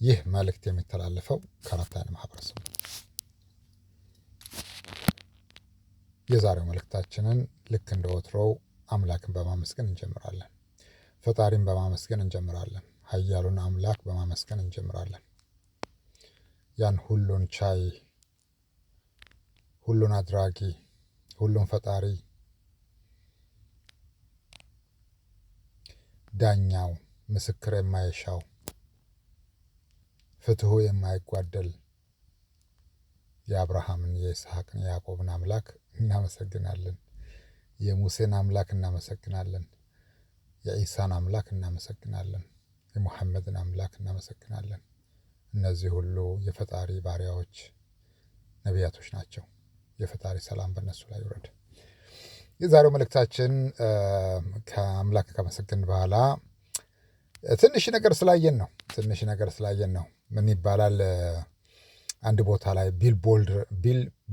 ይህ መልእክት የሚተላለፈው ከአራት አይን ማህበረሰብ ነው። የዛሬው መልእክታችንን ልክ እንደ ወትሮው አምላክን በማመስገን እንጀምራለን። ፈጣሪን በማመስገን እንጀምራለን። ኃያሉን አምላክ በማመስገን እንጀምራለን። ያን ሁሉን ቻይ፣ ሁሉን አድራጊ፣ ሁሉን ፈጣሪ፣ ዳኛው፣ ምስክር የማይሻው፣ ፍትሑ የማይጓደል የአብርሃምን፣ የይስሐቅን፣ የያዕቆብን አምላክ እናመሰግናለን። የሙሴን አምላክ እናመሰግናለን። የኢሳን አምላክ እናመሰግናለን። የሙሐመድን አምላክ እናመሰግናለን። እነዚህ ሁሉ የፈጣሪ ባሪያዎች ነቢያቶች ናቸው። የፈጣሪ ሰላም በእነሱ ላይ ይውረድ። የዛሬው መልእክታችን ከአምላክ ካመሰገን በኋላ ትንሽ ነገር ስላየን ነው። ምን ይባላል? አንድ ቦታ ላይ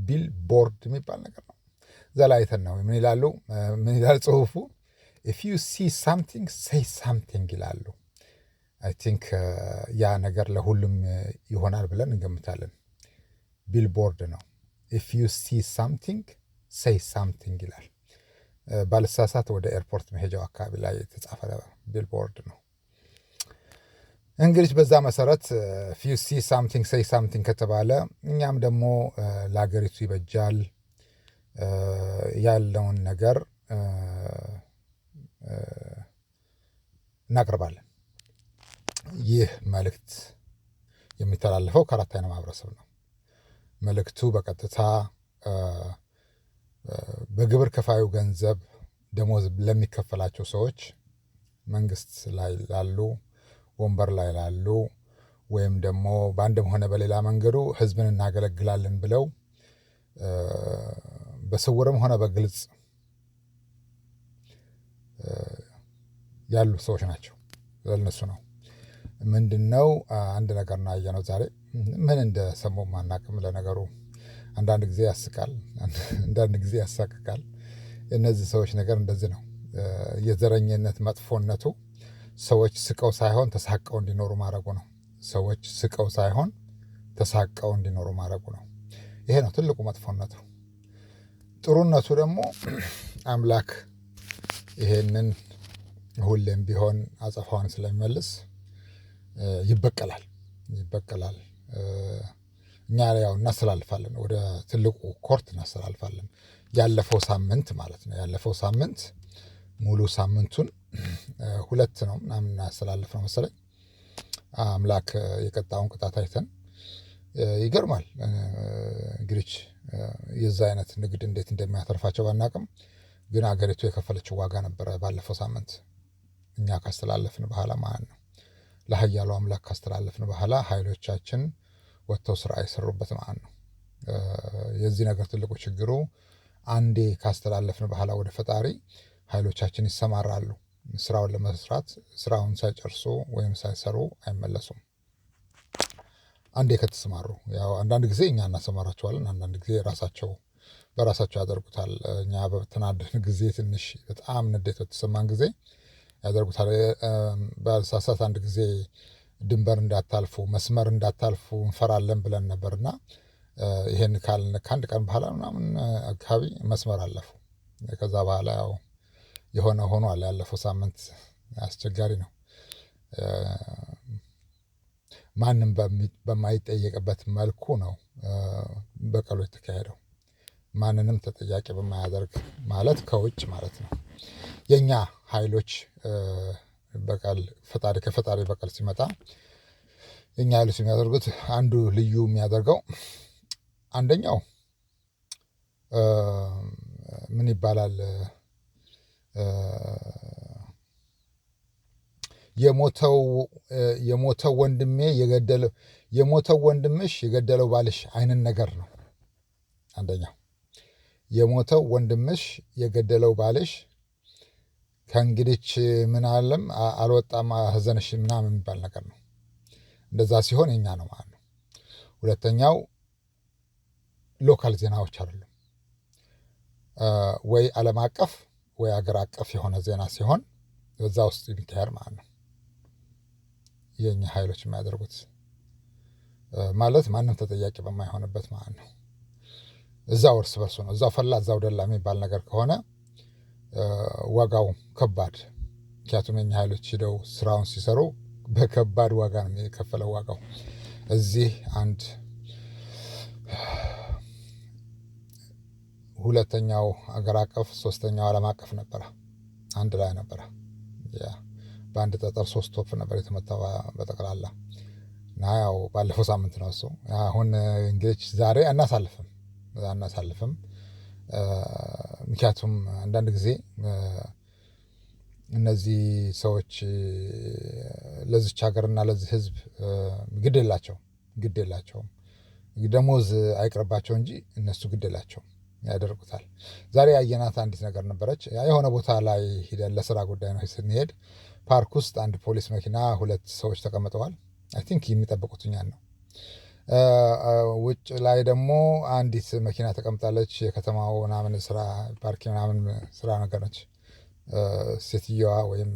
ቢልቦርድ የሚባል ነገር ነው። እዛ ላይ አይተን ነው። ምን ይላል ጽሁፉ? ኢፍ ዩ ሲ ሳምቲንግ ሴይ ሳምቲንግ ይላሉ። አይ ቲንክ ያ ነገር ለሁሉም ይሆናል ብለን እንገምታለን። ቢልቦርድ ነው። ኢፍ ዩ ሲ ሳምቲንግ ሴይ ሳምቲንግ ይላል። ባልሳሳት ወደ ኤርፖርት መሄጃው አካባቢ ላይ የተጻፈ ቢልቦርድ ነው። እንግዲህ በዛ መሰረት ኢፍ ዩ ሲ ሳምቲንግ ሴይ ሳምቲንግ ከተባለ እኛም ደግሞ ለሀገሪቱ ይበጃል ያለውን ነገር እናቀርባለን። ይህ መልእክት የሚተላለፈው ከአራት አይን ማህበረሰብ ነው። መልእክቱ በቀጥታ በግብር ከፋዩ ገንዘብ ደሞዝ ለሚከፈላቸው ሰዎች፣ መንግስት ላይ ላሉ፣ ወንበር ላይ ላሉ፣ ወይም ደግሞ በአንድም ሆነ በሌላ መንገዱ ህዝብን እናገለግላለን ብለው በስውርም ሆነ በግልጽ ያሉ ሰዎች ናቸው። ለነሱ ነው። ምንድነው? አንድ ነገር ነው ያየነው ዛሬ። ምን እንደሰሙ ማናቅም። ለነገሩ አንዳንድ ጊዜ ያስቃል፣ አንዳንድ ጊዜ ያሳቅቃል። የእነዚህ ሰዎች ነገር እንደዚህ ነው። የዘረኝነት መጥፎነቱ ሰዎች ስቀው ሳይሆን ተሳቀው እንዲኖሩ ማድረጉ ነው። ሰዎች ስቀው ሳይሆን ተሳቀው እንዲኖሩ ማድረጉ ነው። ይሄ ነው ትልቁ መጥፎነቱ። ጥሩነቱ ደግሞ አምላክ ይሄንን ሁሌም ቢሆን አጸፋውን ስለሚመልስ ይበቀላል። እኛ ያው እናስተላልፋለን፣ ወደ ትልቁ ኮርት እናስተላልፋለን። ያለፈው ሳምንት ማለት ነው። ያለፈው ሳምንት ሙሉ ሳምንቱን 2 ነው ምናምን እናስተላልፍ ነው መሰለኝ። አምላክ የቀጣውን ቅጣት አይተን ይገርማል። እንግዲህ የዛ አይነት ንግድ እንዴት እንደሚያተርፋቸው ባናቅም፣ ግን አገሪቱ የከፈለችው ዋጋ ነበረ ባለፈው ሳምንት እኛ ካስተላለፍን በኋላ ማለት ነው። ለኃያሉ አምላክ ካስተላለፍን በኋላ ኃይሎቻችን ወጥተው ስራ የሰሩበት ማለት ነው። የዚህ ነገር ትልቁ ችግሩ አንዴ ካስተላለፍን በኋላ ወደ ፈጣሪ ኃይሎቻችን ይሰማራሉ። ስራውን ለመስራት ስራውን ሳይጨርሱ ወይም ሳይሰሩ አይመለሱም። አንዴ ከተሰማሩ ያው አንዳንድ ጊዜ እኛ እናሰማራቸዋለን፣ አንዳንድ ጊዜ በራሳቸው ያደርጉታል። እኛ በተናደድን ጊዜ፣ ትንሽ በጣም ንዴት በተሰማን ጊዜ ያደርጉታል። ባልሳሳት አንድ ጊዜ ድንበር እንዳታልፉ፣ መስመር እንዳታልፉ እንፈራለን ብለን ነበርና ይሄን ካልን ከአንድ ቀን በኋላ ምናምን አካባቢ መስመር አለፉ። ከዛ በኋላ ያው የሆነ ሆኗል። ያለፈው ሳምንት አስቸጋሪ ነው። ማንም በማይጠየቅበት መልኩ ነው በቀሉ የተካሄደው። ማንንም ተጠያቂ በማያደርግ ማለት ከውጭ ማለት ነው። የኛ ኃይሎች ከፈጣሪ በቀል ሲመጣ የኛ ኃይሎች የሚያደርጉት አንዱ ልዩ የሚያደርገው አንደኛው ምን ይባላል? የሞተው ወንድምሽ የገደለው ባልሽ አይንን ነገር ነው። አንደኛው የሞተው ወንድምሽ የገደለው ባልሽ ከእንግዲህ ምን አለም አልወጣም ሀዘንሽ ምናምን የሚባል ነገር ነው። እንደዛ ሲሆን የኛ ነው ማለት ነው። ሁለተኛው ሎካል ዜናዎች አይደሉም ወይ ዓለም አቀፍ ወይ አገር አቀፍ የሆነ ዜና ሲሆን በዛ ውስጥ የሚካሄድ ማለት ነው። የኛ ኃይሎች የሚያደርጉት ማለት ማንም ተጠያቂ በማይሆንበት ማለት ነው። እዛው እርስ በርሱ ነው፣ እዛው ፈላ እዛው ደላ የሚባል ነገር ከሆነ ዋጋው ከባድ። ምክንያቱም የኛ ኃይሎች ሂደው ስራውን ሲሰሩ በከባድ ዋጋ ነው የከፈለው ዋጋው። እዚህ አንድ ሁለተኛው አገር አቀፍ ሶስተኛው ዓለም አቀፍ ነበረ፣ አንድ ላይ ነበረ። በአንድ ጠጠር 3 ወፍ ነበር የተመታው በጠቅላላ። እና ያው ባለፈው ሳምንት ነው እሱ። አሁን እንግዲህ ዛሬ አናሳልፍም። ምክንያቱም አንዳንድ ጊዜ እነዚህ ሰዎች ለዚች ሀገርና ለዚህ ህዝብ ግድ የላቸውም። ደሞዝ አይቅርባቸው እንጂ እነሱ ግድ የላቸውም፣ ያደርጉታል። ዛሬ ያየናት አንዲት ነገር ነበረች። የሆነ ቦታ ላይ ሂደን ለስራ ጉዳይ ነው ስንሄድ ፓርክ ውስጥ አንድ ፖሊስ መኪና 2 ሰዎች ተቀምጠዋል። አይ ቲንክ የሚጠብቁት እኛን ነው። ውጭ ላይ ደግሞ አንዲት መኪና ተቀምጣለች። የከተማው ምናምን ስራ ፓርኪ ምናምን ስራ ነገር ነች። ሴትየዋ ወይም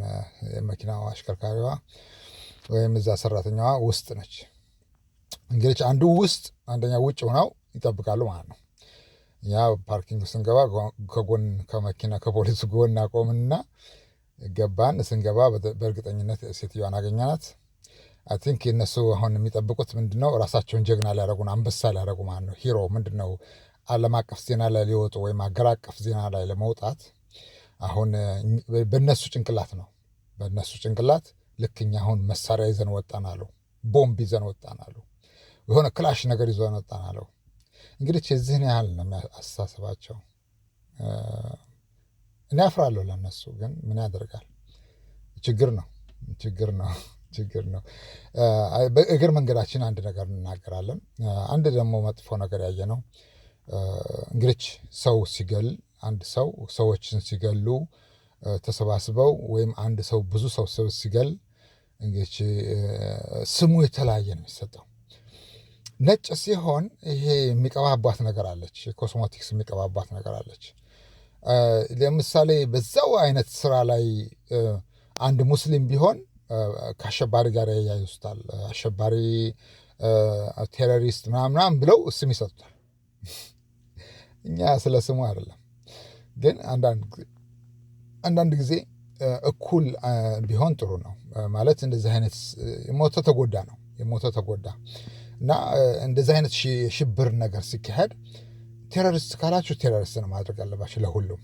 የመኪናዋ አሽከርካሪዋ ወይም እዛ ሰራተኛዋ ውስጥ ነች። እንግዲህ አንዱ ውስጥ አንደኛው ውጭ ሆነው ይጠብቃሉ ማለት ነው። እኛ ፓርኪንግ ስንገባ ከጎን ከመኪና ከፖሊሱ ጎን አቆምንና ገባን። ስንገባ በእርግጠኝነት ሴትዮዋን አገኘናት። አይ ቲንክ የነሱ አሁን የሚጠብቁት ምንድነው? ራሳቸውን ጀግና ሊያደርጉን፣ አንበሳ ሊያደርጉ ማለት ነው። ሂሮ ምንድነው? ዓለም አቀፍ ዜና ላይ ሊወጡ ወይም አገር አቀፍ ዜና ላይ ለመውጣት አሁን በነሱ ጭንቅላት ነው። በነሱ ጭንቅላት ልክ እኛ አሁን መሳሪያ ይዘን ወጣን አሉ፣ ቦምብ ይዘን ወጣን አሉ፣ የሆነ ክላሽ ነገር ይዘን ወጣን አሉ። እንግዲህ የዚህን ያህል ነው አስተሳሰባቸው። እኔ አፍራለሁ ለነሱ፣ ግን ምን ያደርጋል? ችግር ነው። በእግር መንገዳችን አንድ ነገር እንናገራለን። አንድ ደግሞ መጥፎ ነገር ያየ ነው እንግዲህ ሰው ሲገል፣ አንድ ሰው ሰዎችን ሲገሉ ተሰባስበው ወይም አንድ ሰው ብዙ ሰው ሲገል እንግዲህ ስሙ የተለያየ ነው የሚሰጠው። ነጭ ሲሆን ይሄ የሚቀባባት ነገር አለች፣ ኮስሞቲክስ የሚቀባባት ነገር አለች። ለምሳሌ በዛው አይነት ስራ ላይ አንድ ሙስሊም ቢሆን ከአሸባሪ ጋር ያያይዙታል። አሸባሪ፣ ቴሮሪስት ምናምን ብለው ስም ይሰጡታል። እኛ ስለ ስሙ አይደለም፣ ግን አንዳንድ ጊዜ እኩል ቢሆን ጥሩ ነው። ማለት እንደዚህ አይነት የሞተ ተጎዳ እና እንደዚህ አይነት የሽብር ነገር ሲካሄድ ቴሮሪስት ካላችሁ ቴሮሪስት ነው ማድረግ አለባችሁ ለሁሉም።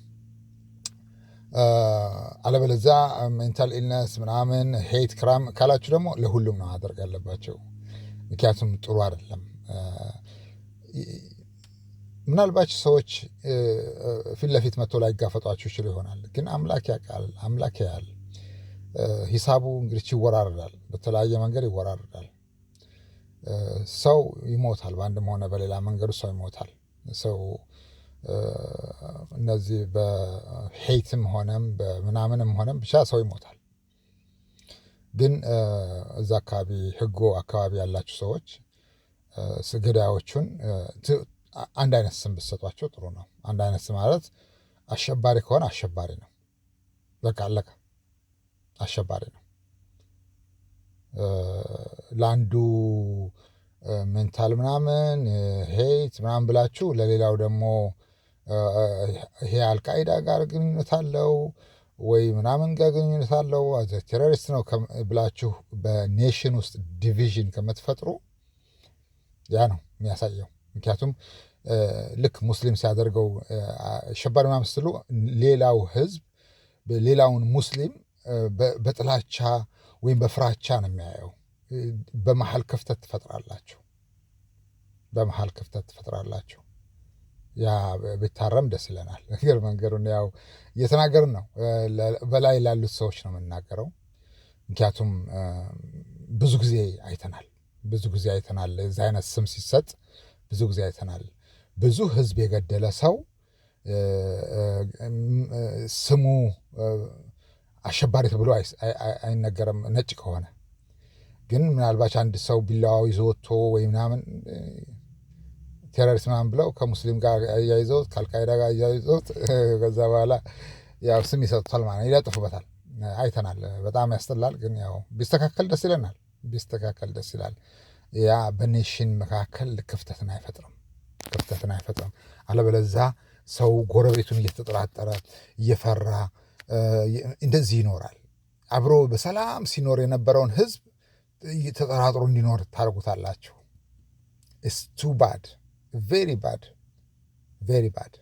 አለበለዚያ ሜንታል ኢልነስ ምናምን ሄት ክራም ካላችሁ ደግሞ ለሁሉም ነው ማድረግ ያለባቸው። ምክንያቱም ጥሩ አይደለም። ምናልባት ሰዎች ፊት ለፊት መጥቶ ላይጋፈጧችሁ ይችሉ ይሆናል፣ ግን አምላክ ያውቃል፣ አምላክ ያያል። ሂሳቡ እንግዲህ ይወራረዳል፣ በተለያየ መንገድ ይወራረዳል። ሰው ይሞታል፣ በአንድም ሆነ በሌላ መንገዱ ሰው ይሞታል። ሰው እነዚህ በሄይትም ሆነም በምናምንም ሆነም ብቻ ሰው ይሞታል። ግን እዛ አካባቢ ህጎ አካባቢ ያላችሁ ሰዎች ገዳዮቹን አንድ አይነት ስም ብትሰጧቸው ጥሩ ነው። አንድ አይነት ስም ማለት አሸባሪ ከሆነ አሸባሪ ነው፣ በቃ አለቀ፣ አሸባሪ ነው። ለአንዱ ሜንታል ምናምን ሄይት ምናምን ብላችሁ ለሌላው ደግሞ ይሄ አልቃይዳ ጋር ግንኙነት አለው ወይ ምናምን ጋር ግንኙነት አለው ቴሮሪስት ነው ብላችሁ በኔሽን ውስጥ ዲቪዥን ከምትፈጥሩ ያ ነው የሚያሳየው። ምክንያቱም ልክ ሙስሊም ሲያደርገው አሸባሪ ምናምን ስትሉ ሌላው ህዝብ ሌላውን ሙስሊም በጥላቻ ወይም በፍራቻ ነው የሚያየው። በመሀል ክፍተት ትፈጥራላችሁ። ያ ቢታረም ደስ ይለናል። ነገር መንገዱን ያው እየተናገርን ነው። በላይ ላሉት ሰዎች ነው የምናገረው። ምክንያቱም ብዙ ጊዜ አይተናል። እዚህ አይነት ስም ሲሰጥ ብዙ ጊዜ አይተናል። ብዙ ህዝብ የገደለ ሰው ስሙ አሸባሪ ተብሎ አይነገርም ነጭ ከሆነ። ግን ምናልባት አንድ ሰው ቢላዋው ይዞ ወጥቶ ወይ ምናምን ቴሮሪስት ምናምን ብለው ከሙስሊም ጋር አያይዘውት ከአልቃይዳ ጋር አያይዘውት ከዛ በኋላ ያው ስም ይሰጡታል ማለት ይለጥፉበታል። አይተናል። በጣም ያስጠላል። ግን ያው ቢስተካከል ደስ ይላል። ያ በኔሽን መካከል ክፍተትን አይፈጥርም። አለበለዛ ሰው ጎረቤቱን እየተጠራጠረ እየፈራ እንደዚህ ይኖራል። አብሮ በሰላም ሲኖር የነበረውን ህዝብ ተጠራጥሮ እንዲኖር ታደርጉታላችሁ። ኢትስ ቱ ባድ፣ ቬሪ ባድ፣ ቬሪ ባድ።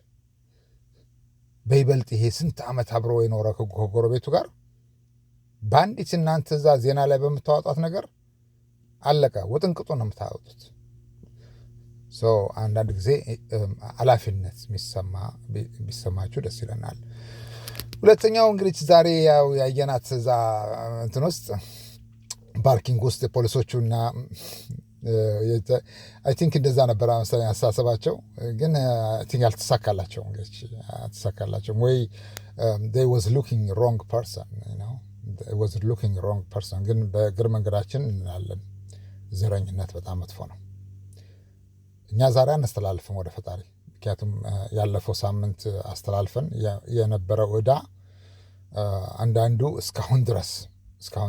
በይበልጥ ይሄ ስንት ዓመት አብሮ የኖረ ከጎረቤቱ ጋር በአንዲት እናንተ እዛ ዜና ላይ በምታወጣት ነገር አለቀ፣ ውጥንቅጡ ነው የምታወጡት። አንዳንድ ጊዜ ኃላፊነት ቢሰማችሁ ደስ ይለናል። ሁለተኛው እንግዲህ ዛሬ ያው ያየናት እዛ እንትን ውስጥ ፓርኪንግ ውስጥ ፖሊሶቹና አይ ቲንክ እንደዛ ነበረ መሰለኝ አስተሳሰባቸው፣ ግን አይ ቲንክ አልተሳካላቸውም። እንግዲህ አልተሳካላቸውም ወይ they was looking wrong person, you know, they was looking wrong person። ግን በእግር መንገዳችን እንላለን ዘረኝነት በጣም መጥፎ ነው። እኛ ዛሬ አናስተላልፍም ወደ ፈጣሪ፣ ምክንያቱም ያለፈው ሳምንት አስተላልፈን የነበረው ዕዳ አንዳንዱ እስካሁን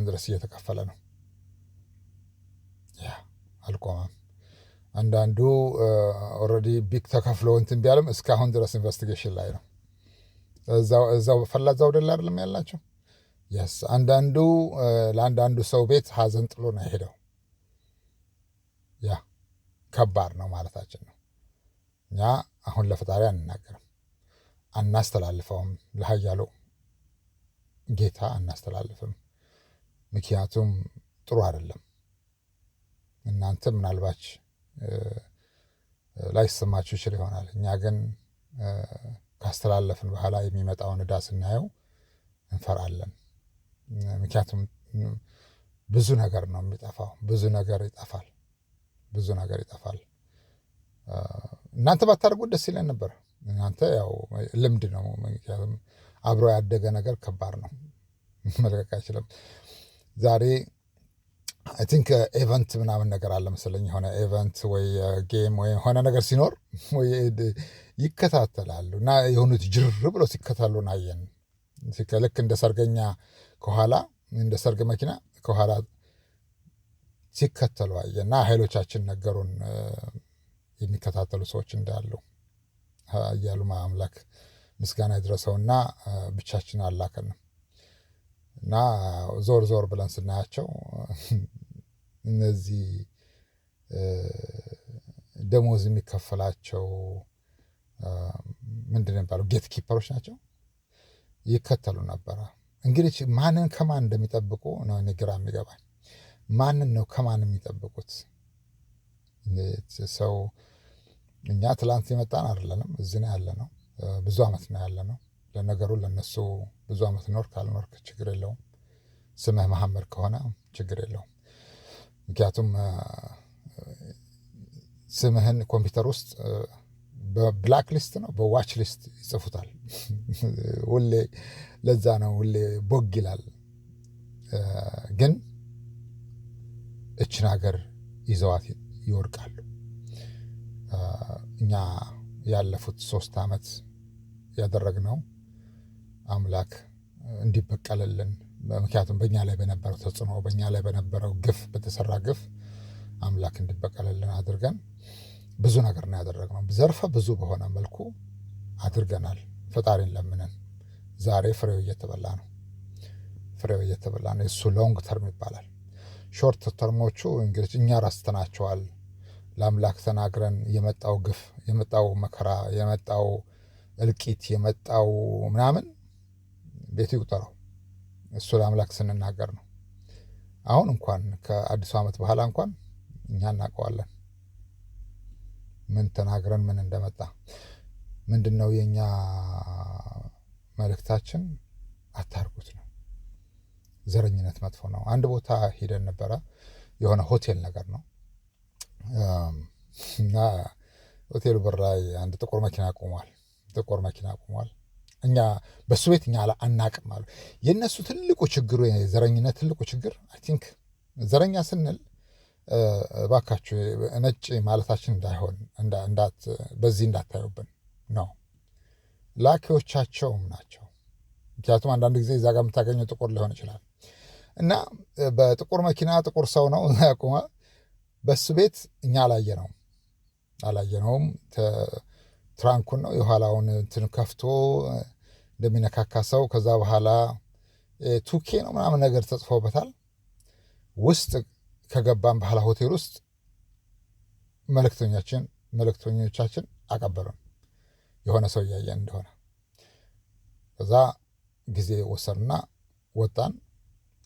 ድረስ እየተከፈለ ነው። ያ አልቆመም። አንዳንዱ ኦልሬዲ ቢግ ተከፍሎ እንትን ቢያለም እስካሁን ድረስ ኢንቨስቲጌሽን ላይ ነው። እዛው ፈላዛው ደላ አይደለም ያላቸው። የስ አንዳንዱ ለአንዳንዱ ሰው ቤት ሀዘን ጥሎ ነው የሄደው። ያ ከባድ ነው ማለታችን ነው። እኛ አሁን ለፈጣሪ አንናገርም፣ አናስተላልፈውም፣ ለኃያሉ ጌታ አናስተላልፍም። ምክንያቱም ጥሩ አይደለም። እናንተ ምናልባች ላይሰማችሁ ይችል ይሆናል። እኛ ግን ካስተላለፍን በኋላ የሚመጣውን ዕዳ ስናየው እንፈራለን። ምክንያቱም ብዙ ነገር ነው የሚጠፋው፣ ብዙ ነገር ይጠፋል። እናንተ ባታደርጉት ደስ ይለን ነበር። እናንተ ያው ልምድ ነው። ምክንያቱም አብሮ ያደገ ነገር ከባድ ነው፣ መልቀቅ አይችልም። ዛሬ አይ ቲንክ ኤቨንት ምናምን ነገር አለ መሰለኝ፣ የሆነ ኤቨንት ወይ ጌም ወይ የሆነ ነገር ሲኖር ወይ ይከታተላሉ እና የሆኑት ጅር ብለው ሲከታተሉን አየን። ልክ እንደ ሰርገኛ ከኋላ እንደ ሰርግ መኪና ከኋላ ሲከተሉ አየና ኃይሎቻችን ነገሩን የሚከታተሉ ሰዎች እንዳሉ እያሉ አምላክ ምስጋና ይድረሰውና ብቻችን አላከንም እና ዞር ብለን ስናያቸው እነዚህ ደሞዝ የሚከፈላቸው ምንድን ነው የሚባለው ጌት ኪፐሮች ናቸው፣ ይከተሉ ነበረ። እንግዲህ ማንን ከማን እንደሚጠብቁ ነው እኔ ግራ የሚገባኝ። ማንን ነው ከማን የሚጠብቁት? ሰው እኛ ትላንት የመጣን አይደለንም፣ እዚህ ነው ያለ ነው። ብዙ ዓመት ነው ያለ ነው። ለነገሩ ለነሱ ብዙ ዓመት ኖር ካልኖርክ ችግር የለውም። ስምህ መሐመድ ከሆነ ችግር የለውም። ምክንያቱም ስምህን ኮምፒውተር ውስጥ በብላክ ሊስት ነው በዋች ሊስት ይጽፉታል። ሁሌ ለዛ ነው ሁሌ ቦግ ይላል። ግን እችን ሀገር ይዘዋት ይወድቃሉ። እኛ ያለፉት 3 ዓመት ያደረግነው አምላክ እንዲበቀልልን፣ ምክንያቱም በእኛ ላይ በነበረው ተጽዕኖ፣ በእኛ ላይ በነበረው ግፍ፣ በተሰራ ግፍ አምላክ እንዲበቀልልን አድርገን ብዙ ነገር ነው ያደረግነው። ዘርፈ ብዙ በሆነ መልኩ አድርገናል። ፈጣሪን ለምነን ዛሬ ፍሬው እየተበላ ነው። የእሱ ሎንግ ተርም ይባላል። ሾርት ተርሞቹ እንግዲህ እኛ ረስተናቸዋል። ለአምላክ ተናግረን የመጣው ግፍ፣ የመጣው መከራ፣ የመጣው እልቂት፣ የመጣው ምናምን ቤቱ ይቁጠረው። እሱ ለአምላክ ስንናገር ነው። አሁን እንኳን ከአዲሱ ዓመት በኋላ እንኳን እኛ እናውቀዋለን ምን ተናግረን ምን እንደመጣ። ምንድን ነው የእኛ መልእክታችን? አታርጉት ነው። ዘረኝነት መጥፎ ነው። አንድ ቦታ ሂደን ነበረ፣ የሆነ ሆቴል ነገር ነው እና ሆቴሉ በር ላይ አንድ ጥቁር መኪና ቆሟል። እኛ በሱ ቤት እኛ አናቅም አሉ። የእነሱ ትልቁ ችግሩ የዘረኝነት ትልቁ ችግር አይ ቲንክ ዘረኛ ስንል እባካችሁ ነጭ ማለታችን እንዳይሆን በዚህ እንዳታዩብን ነው። ላኪዎቻቸውም ናቸው። ምክንያቱም አንዳንድ ጊዜ እዛ ጋር የምታገኘው ጥቁር ሊሆን ይችላል እና በጥቁር መኪና ጥቁር ሰው ነው ያቆመ። በሱ ቤት እኛ አላየነውም። ትራንኩን ነው የኋላውን እንትን ከፍቶ እንደሚነካካ ሰው። ከዛ በኋላ ቱኬ ነው ምናምን ነገር ተጽፎበታል። ውስጥ ከገባን በኋላ ሆቴል ውስጥ መልእክተኞቻችን አቀበሉን የሆነ ሰው እያየን እንደሆነ። ከዛ ጊዜ ወሰንና ወጣን።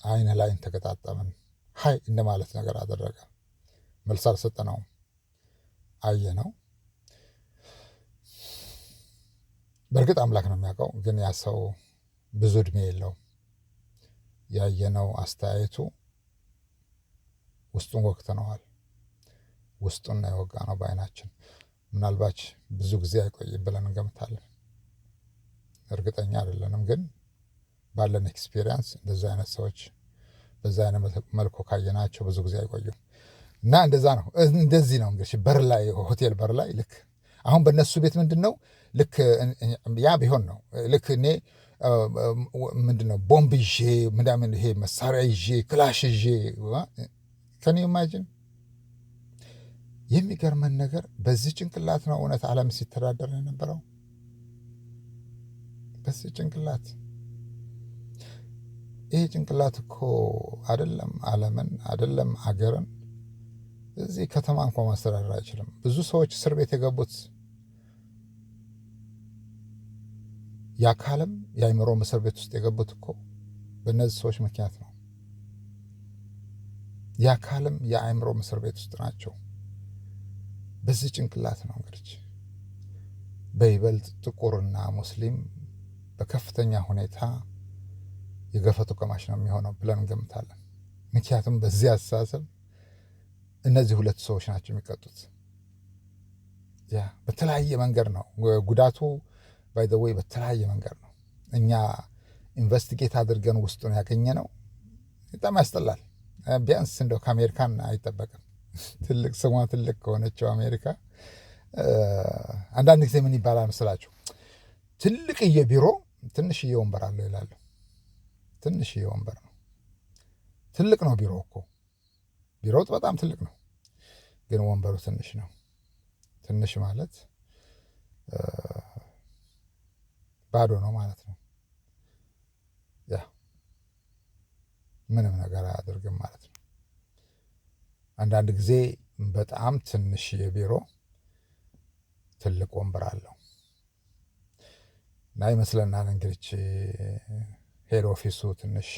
አይን ላይን ተገጣጠምን። ሀይ እንደማለት ነገር አደረገ። መልስ አልሰጠነውም። አየነው። በእርግጥ አምላክ ነው የሚያውቀው፣ ግን ያ ሰው ብዙ እድሜ የለውም። ያየነው አስተያየቱ ውስጡን ወቅተነዋል። ውስጡን ነው የወጋ ነው በአይናችን። ምናልባች ብዙ ጊዜ አይቆይም ብለን እንገምታለን። እርግጠኛ አይደለንም፣ ግን ባለን ኤክስፒሪየንስ እንደዚህ አይነት ሰዎች በዛ አይነት መልኩ ካየናቸው ብዙ ጊዜ አይቆዩም። እና እንደዛ ነው። እንደዚህ ነው እንግዲህ በር ላይ ሆቴል በር ላይ ልክ አሁን በእነሱ ቤት ምንድን ነው ልክ ያ ቢሆን ነው ልክ እኔ ምንድን ነው ቦምብ ይዤ ምናምን ይሄ መሳሪያ ይዤ ክላሽ ይዤ ከኔ ኢማጂን። የሚገርመን ነገር በዚህ ጭንቅላት ነው እውነት ዓለም ሲተዳደር የነበረው። በዚህ ጭንቅላት ይሄ ጭንቅላት እኮ አይደለም ዓለምን አይደለም አገርን እዚህ ከተማ እንኳ ማስተዳደር አይችልም። ብዙ ሰዎች እስር ቤት የገቡት የአካልም የአእምሮም እስር ቤት ውስጥ የገቡት እኮ በእነዚህ ሰዎች ምክንያት ነው። የአካልም የአእምሮም እስር ቤት ውስጥ ናቸው። በዚህ ጭንቅላት ነው እንግዲህ በይበልጥ ጥቁርና ሙስሊም በከፍተኛ ሁኔታ የገፈቱ ቀማሽ ነው የሚሆነው ብለን እንገምታለን። ምክንያቱም በዚህ አስተሳሰብ እነዚህ ሁለት ሰዎች ናቸው የሚቀጡት። ያ በተለያየ መንገድ ነው ጉዳቱ። ባይ ዘ ወይ በተለያየ መንገድ ነው። እኛ ኢንቨስቲጌት አድርገን ውስጡን ያገኘ ነው። በጣም ያስጠላል። ቢያንስ እንደው ከአሜሪካን አይጠበቅም። ትልቅ ስሟ ትልቅ ከሆነችው አሜሪካ አንዳንድ ጊዜ ምን ይባላል መስላችሁ? ትልቅዬ ቢሮ ትንሽዬ ወንበር አለው ይላሉ። ትንሽዬ ወንበር ነው። ትልቅ ነው ቢሮ እኮ ቢሮው በጣም ትልቅ ነው፣ ግን ወንበሩ ትንሽ ነው። ትንሽ ማለት ባዶ ነው ማለት ነው። ያ ምንም ነገር አያደርግም ማለት ነው። አንዳንድ ጊዜ በጣም ትንሽ የቢሮ ትልቅ ወንበር አለው እና ይመስለናል እንግዲህ ሄድ ኦፊሱ ትንሽ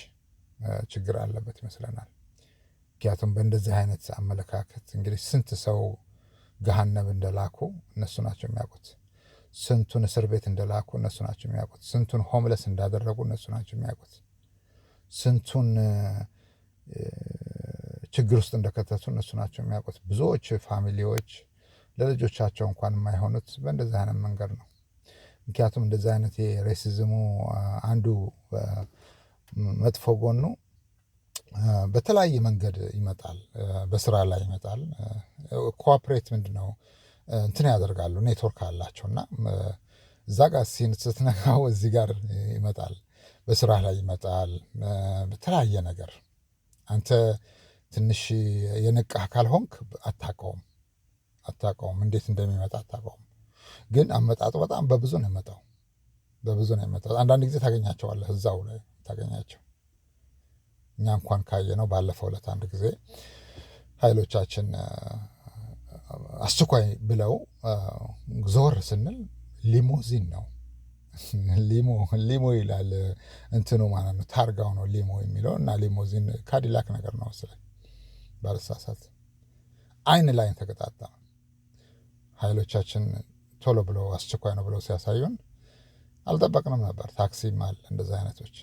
ችግር አለበት ይመስለናል። ምክንያቱም በእንደዚህ አይነት አመለካከት እንግዲህ ስንት ሰው ገሃነብ እንደላኩ እነሱ ናቸው የሚያውቁት። ስንቱን እስር ቤት እንደላኩ እነሱ ናቸው የሚያውቁት። ስንቱን ሆምለስ እንዳደረጉ እነሱ ናቸው የሚያውቁት። ስንቱን ችግር ውስጥ እንደከተቱ እነሱ ናቸው የሚያውቁት። ብዙዎች ፋሚሊዎች ለልጆቻቸው እንኳን የማይሆኑት በእንደዚህ አይነት መንገድ ነው። ምክንያቱም እንደዚህ አይነት የሬሲዝሙ አንዱ መጥፎ ጎኑ በተለያየ መንገድ ይመጣል። በስራ ላይ ይመጣል። ኮኦፕሬት ምንድን ነው እንትን ያደርጋሉ፣ ኔትወርክ አላቸው እና እዛ ጋር ስትነካው እዚህ ጋር ይመጣል፣ በስራ ላይ ይመጣል። በተለያየ ነገር አንተ ትንሽ የነቃህ ካልሆንክ አታውቀውም፣ እንዴት እንደሚመጣ አታውቀውም። ግን አመጣጡ በጣም በብዙ ነው የመጣው፣ አንዳንድ ጊዜ ታገኛቸዋለህ፣ እዛው ላይ ታገኛቸው። እኛ እንኳን ካየነው ባለፈው ዕለት አንድ ጊዜ ኃይሎቻችን አስቸኳይ ብለው ዞር ስንል ሊሞዚን ነው። ሊሞ ይላል እንትኑ ማለት ነው፣ ታርጋው ነው ሊሞ የሚለው እና ሊሞዚን ካዲላክ ነገር ነው መሰለኝ ባልሳሳት። አይን ላይን ተገጣጣ። ኃይሎቻችን ቶሎ ብለው አስቸኳይ ነው ብለው ሲያሳዩን አልጠበቅንም ነበር። ታክሲም አለ እንደዚህ አይነቶች።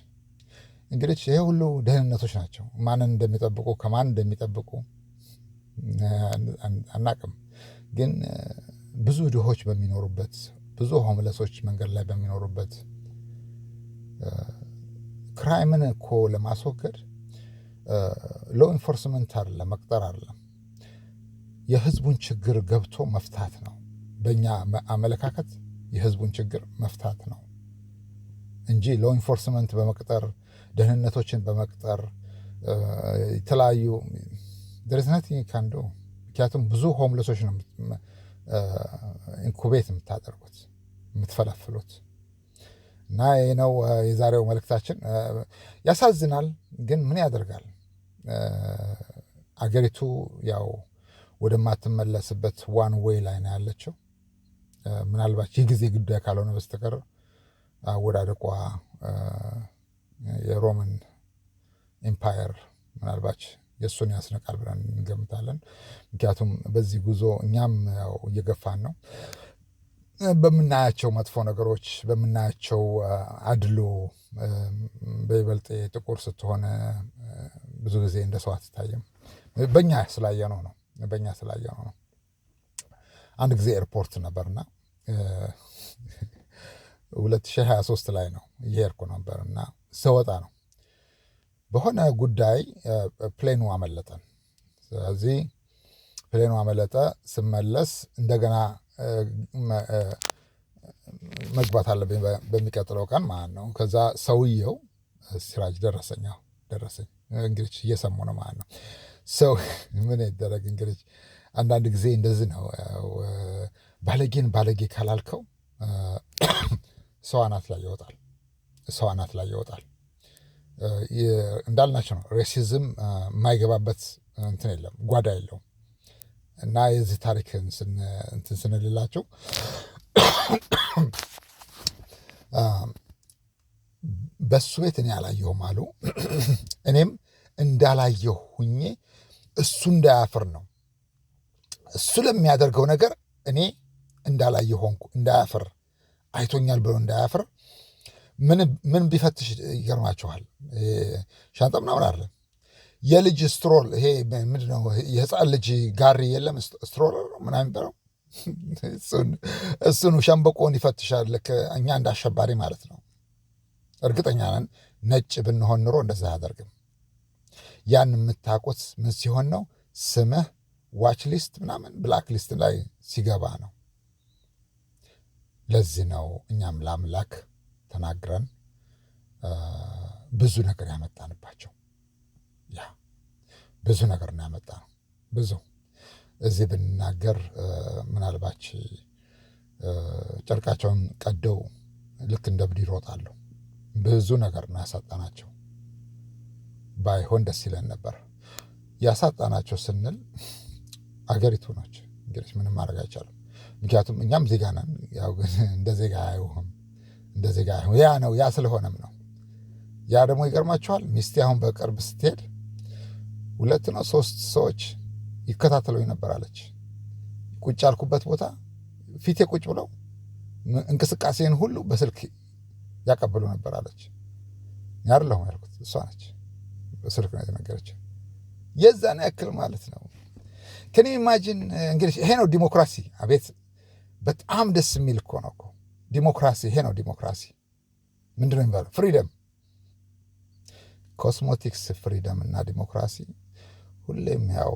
እንግዲህ ይሄ ሁሉ ደህንነቶች ናቸው። ማንን እንደሚጠብቁ ከማን እንደሚጠብቁ አናቅም። ግን ብዙ ድሆች በሚኖሩበት፣ ብዙ ሆምለሶች መንገድ ላይ በሚኖሩበት ክራይምን እኮ ለማስወገድ ሎ ኢንፎርስመንት አይደለም፣ መቅጠር አይደለም፣ የህዝቡን ችግር ገብቶ መፍታት ነው። በእኛ አመለካከት የህዝቡን ችግር መፍታት ነው እንጂ ሎ ኢንፎርስመንት በመቅጠር ደህንነቶችን በመቅጠር የተለያዩ there is nothing you can do ምክንያቱም ብዙ ሆምለሶች ነው ኢንኩቤት የምታደርጉት የምትፈለፍሉት። እና ይህ ነው የዛሬው መልእክታችን። ያሳዝናል፣ ግን ምን ያደርጋል አገሪቱ ያው ወደማትመለስበት ዋን ዌይ ላይ ነው ያለችው። ምናልባት የጊዜ ጉዳይ ካልሆነ በስተቀር አወዳደቋ የሮማን ኤምፓየር ምናልባት የእሱን ያስነቃል ብለን እንገምታለን። ምክንያቱም በዚህ ጉዞ እኛም ያው እየገፋን ነው። በምናያቸው መጥፎ ነገሮች፣ በምናያቸው አድሎ፣ በይበልጥ ጥቁር ስትሆን ብዙ ጊዜ እንደ ሰው አትታይም። በእኛ ስላየነው ነው። አንድ ጊዜ ኤርፖርት ነበርና 2023 ላይ ነው እየሄድኩ ነበርና ስወጣ ነው በሆነ ጉዳይ ፕሌኑ አመለጠን። ስለዚህ ፕሌኑ አመለጠ። ስመለስ እንደገና መግባት አለብኝ በሚቀጥለው ቀን ማለት ነው። ከዛ ሰውየው ሲራጅ ደረሰኝ እንግዲህ እየሰሙ ነው ማለት ነው። ሰው ምን ይደረግ እንግዲህ አንዳንድ ጊዜ እንደዚህ ነው። ባለጌን ባለጌ ካላልከው ሰው አናት ላይ ይወጣል። እንዳልናቸው ነው። ሬሲዝም የማይገባበት እንትን የለም፣ ጓዳ የለውም። እና የዚህ ታሪክ እንትን ስንልላቸው በሱ ቤት እኔ አላየሁም አሉ። እኔም እንዳላየሁ ሁኜ እሱ እንዳያፍር ነው። እሱ ለሚያደርገው ነገር እኔ እንዳላየሁ ሆንኩ። እንዳያፍር አይቶኛል ብሎ እንዳያፍር ምን ቢፈትሽ ይገርማችኋል? ሻንጣ ምናምን አለ። የልጅ ስትሮል፣ ይሄ ምንድን ነው? የህፃን ልጅ ጋሪ የለም ስትሮለር ነው ምናምን የሚባለው እሱን ሸምበቆን ይፈትሻል። ልክ እኛ እንዳሸባሪ ማለት ነው። እርግጠኛ ነን ነጭ ብንሆን ኑሮ እንደዛ አያደርግም። ያን የምታውቁት ምን ሲሆን ነው? ስምህ ዋች ሊስት ምናምን ብላክ ሊስት ላይ ሲገባ ነው። ለዚህ ነው እኛም ለአምላክ ተናግረን ብዙ ነገር ያመጣንባቸው። ብዙ ነገር ነው ያመጣ ነው። ብዙ እዚህ ብንናገር ምናልባት ጨርቃቸውን ቀደው ልክ እንደ እብድ ይሮጣሉ። ብዙ ነገር ነው ያሳጣናቸው። ባይሆን ደስ ይለን ነበር። ያሳጣናቸው ስንል አገሪቱ ነች። እንግዲህ ምንም ማድረግ አይቻልም። ምክንያቱም እኛም ዜጋ ነን። ያው ግን እንደ ዜጋ አይሆንም፣ እንደ ዜጋ አይሆን። ያ ነው፣ ያ ስለሆነም ነው። ያ ደግሞ ይገርማችኋል። ሚስቴ አሁን በቅርብ ስትሄድ 2 ነው 3 ሰዎች ይከታተሉኝ ነበር አለች። ቁጭ ያልኩበት ቦታ ፊቴ ቁጭ ብለው እንቅስቃሴን ሁሉ በስልክ ያቀብሉ ነበር አለች። ያርለሁ ያልኩት እሷ ነች። በስልክ ነው የተነገረችው። የዛን ያክል ማለት ነው። ከኔ ኢማጂን እንግዲህ ይሄ ነው ዲሞክራሲ። አቤት በጣም ደስ የሚል እኮ ነው እኮ ዲሞክራሲ። ይሄ ነው ዲሞክራሲ። ምንድን ነው የሚባለው? ፍሪደም፣ ኮስሞቲክስ ፍሪደም እና ዲሞክራሲ ሁሌም ያው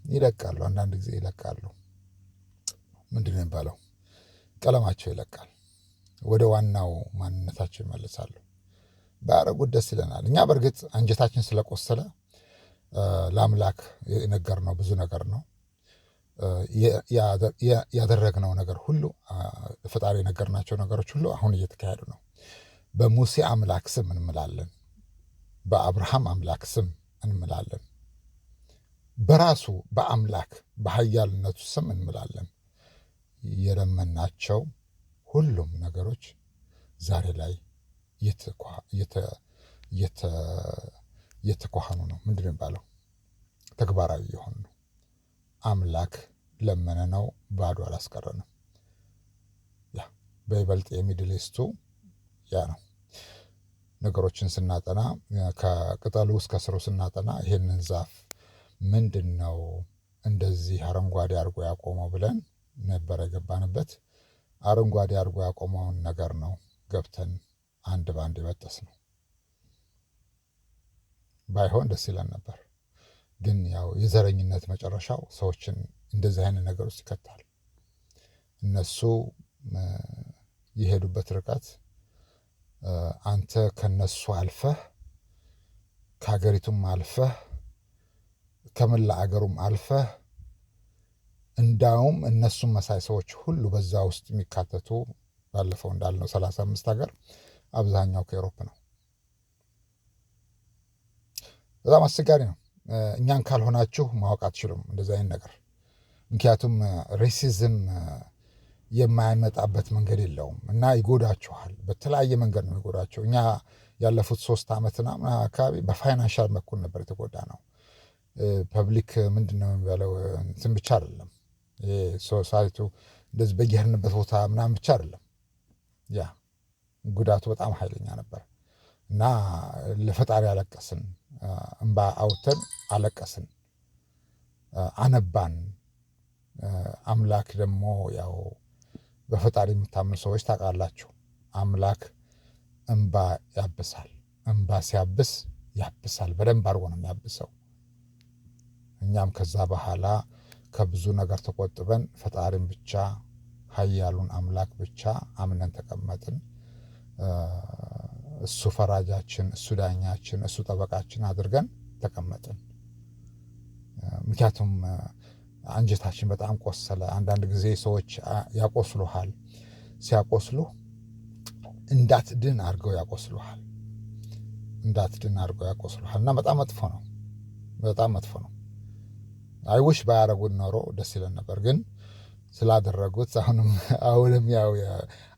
ይለቃሉ። አንዳንድ ጊዜ ይለቃሉ። ምንድን ነው የሚባለው? ቀለማቸው ይለቃል። ወደ ዋናው ማንነታቸው ይመልሳሉ። ባያረጉት ደስ ይለናል። እኛ በእርግጥ አንጀታችን ስለቆሰለ ለአምላክ የነገርነው ብዙ ነገር ነው። ያደረግነው ነገር ሁሉ ፈጣሪ የነገርናቸው ነገሮች ሁሉ አሁን እየተካሄዱ ነው። በሙሴ አምላክ ስም እንምላለን። በአብርሃም አምላክ ስም እንምላለን። በራሱ በአምላክ በኃያልነቱ ስም እንምላለን። የለመናቸው ሁሉም ነገሮች ዛሬ ላይ እየተኳኋኑ ነው። ምንድን ነው የሚባለው? ተግባራዊ የሆኑ ነው። አምላክ ለመነ ነው፣ ባዶ አላስቀረንም። ያ በይበልጥ የሚድል ኢስቱ ያ ነው። ነገሮችን ስናጠና ከቅጠሉ እስከ ስሩ ስናጠና ይሄንን ዛፍ ምንድን ነው እንደዚህ አረንጓዴ አድርጎ ያቆመው ብለን ነበር የገባንበት። አረንጓዴ አድርጎ ያቆመውን ነገር ነው ገብተን አንድ በአንድ የበጠስ ነው። ባይሆን ደስ ይለን ነበር። ግን ያው የዘረኝነት መጨረሻው ሰዎችን እንደዚህ አይነት ነገር ውስጥ ይከታል። እነሱ የሄዱበት ርቀት አንተ ከነሱ አልፈህ ከሀገሪቱም አልፈህ ከመላ አገሩም አልፈህ እንዳውም እነሱም መሳይ ሰዎች ሁሉ በዛ ውስጥ የሚካተቱ ባለፈው እንዳልነው 35 ሀገር አብዛኛው ከኤሮፕ ነው። በጣም አስቸጋሪ ነው። እኛን ካልሆናችሁ ማወቅ አትችሉም እንደዚህ አይነት ነገር። ምክንያቱም ሬሲዝም የማይመጣበት መንገድ የለውም እና ይጎዳችኋል። በተለያየ መንገድ ነው የሚጎዳቸው። እኛ ያለፉት 3 ዓመትና አካባቢ በፋይናንሻል በኩል ነበር የተጎዳ ነው። ፐብሊክ ምንድን ነው የሚባለው እንትን ብቻ አይደለም። ሶሳይቱ እንደዚህ በየሄድንበት ቦታ ምናምን ብቻ አይደለም። ያ ጉዳቱ በጣም ኃይለኛ ነበር እና ለፈጣሪ አለቀስን፣ እንባ አውጥተን አለቀስን፣ አነባን። አምላክ ደግሞ ያው በፈጣሪ የምታምኑ ሰዎች ታውቃላችሁ፣ አምላክ እንባ ያብሳል። እንባ ሲያብስ ያብሳል፣ በደንብ አድርጎ ነው የሚያብሰው። እኛም ከዛ በኋላ ከብዙ ነገር ተቆጥበን ፈጣሪን ብቻ ኃያሉን አምላክ ብቻ አምነን ተቀመጥን። እሱ ፈራጃችን፣ እሱ ዳኛችን፣ እሱ ጠበቃችን አድርገን ተቀመጥን። ምክንያቱም አንጀታችን በጣም ቆሰለ። አንዳንድ ጊዜ ሰዎች ያቆስሉሃል። ሲያቆስሉ እንዳትድን አድርገው ያቆስሉሃል። እንዳትድን አድርገው ያቆስሉሃል እና በጣም መጥፎ ነው። በጣም መጥፎ ነው። አይውሽ ባያረጉት ኖሮ ደስ ይለን ነበር፣ ግን ስላደረጉት አሁንም ያው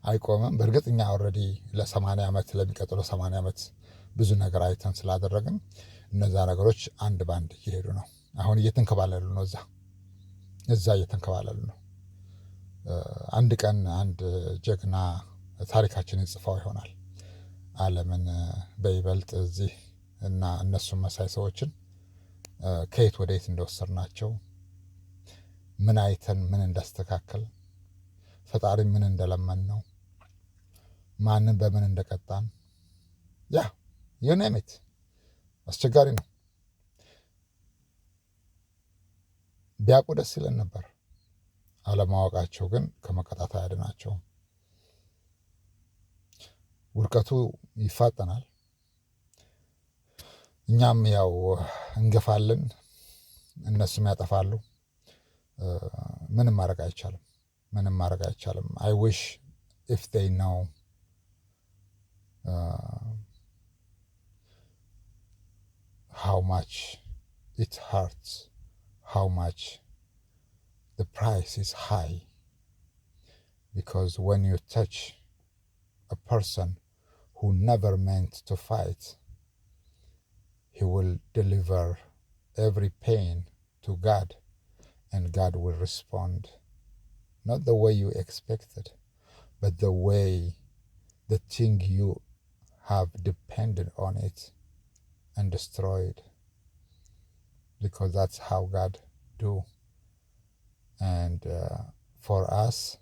አይቆምም። በእርግጥ እኛ ኦልሬዲ ለ80 ዓመት ለሚቀጥለው 80 ዓመት ብዙ ነገር አይተን ስላደረግን እነዛ ነገሮች አንድ ባንድ እየሄዱ ነው። አሁን እየተንከባለሉ ነው። እዛ እየተንከባለሉ ነው። አንድ ቀን አንድ ጀግና ታሪካችንን ጽፈው ይሆናል። ዓለምን በይበልጥ እዚህ እና እነሱም መሳይ ሰዎችን ከየት ወደ የት እንደወሰድናቸው፣ ምን አይተን ምን እንዳስተካከል፣ ፈጣሪ ምን እንደለመን ነው፣ ማንን በምን እንደቀጣን፣ ያ ዩኔሚት አስቸጋሪ ነው። ቢያውቁ ደስ ይለን ነበር። አለማወቃቸው ግን ከመቀጣት አያድናቸውም። ውድቀቱ ይፋጠናል። እኛም ያው እንገፋለን፣ እነሱም ያጠፋሉ። ምንም ማድረግ አይቻልም። ምንም ማድረግ አይቻልም። አይ ዊሽ ኢፍ ዴይ ኖው how much it hurts, how much the price is high, because when you touch a person who never meant to fight, he will deliver every pain to God, and God will respond not the way you expected, but the way the thing you have depended on it and destroyed, because that's how God do. And for us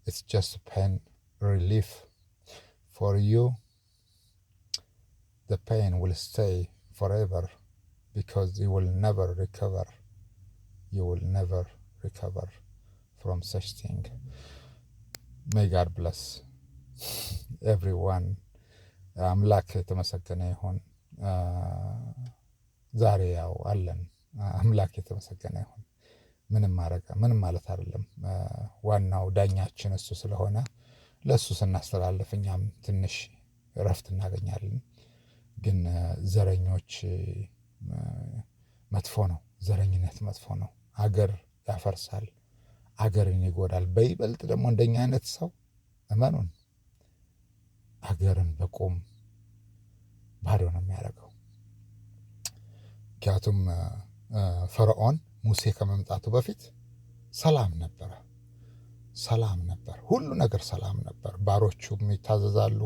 it's just pain relief. For you the pain will stay forever, because you will never recover. You will never recover from such thing. May God bless everyone. አምላክ የተመሰገነ ይሁን። ዛሬ ያው አለን። አምላክ የተመሰገነ ይሁን። ምንም ማለት አይደለም። ዋናው ዳኛችን እሱ ስለሆነ ለእሱ ስናስተላልፍ እኛም ትንሽ እረፍት እናገኛለን። ግን ዘረኞች መጥፎ ነው። ዘረኝነት መጥፎ ነው። አገር ያፈርሳል፣ አገርን ይጎዳል። በይበልጥ ደግሞ እንደኛ አይነት ሰው እመኑን አገርን በቁም ባዶ ነው የሚያደርገው። ምክንያቱም ፈርዖን ሙሴ ከመምጣቱ በፊት ሰላም ነበረ። ሰላም ነበር፣ ሁሉ ነገር ሰላም ነበር። ባሮቹም ይታዘዛሉ፣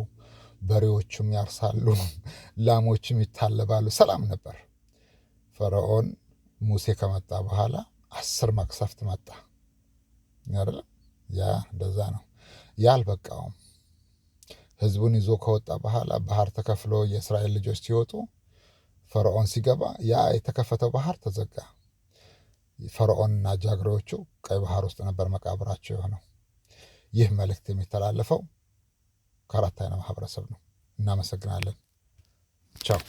በሬዎቹም ያርሳሉ፣ ላሞችም ይታለባሉ፣ ሰላም ነበር። ፈርዖን ሙሴ ከመጣ በኋላ 10 መቅሰፍት መጣ አይደለም? ያ እንደዛ ነው። ያ አልበቃውም። ህዝቡን ይዞ ከወጣ በኋላ ባህር ተከፍሎ የእስራኤል ልጆች ሲወጡ ፈርዖን ሲገባ ያ የተከፈተው ባህር ተዘጋ። ፈርዖንና ጃግሬዎቹ ቀይ ባህር ውስጥ ነበር መቃብራቸው የሆነው። ይህ መልእክት የሚተላለፈው ከአራት አይነ ማህበረሰብ ነው። እናመሰግናለን። ቻው።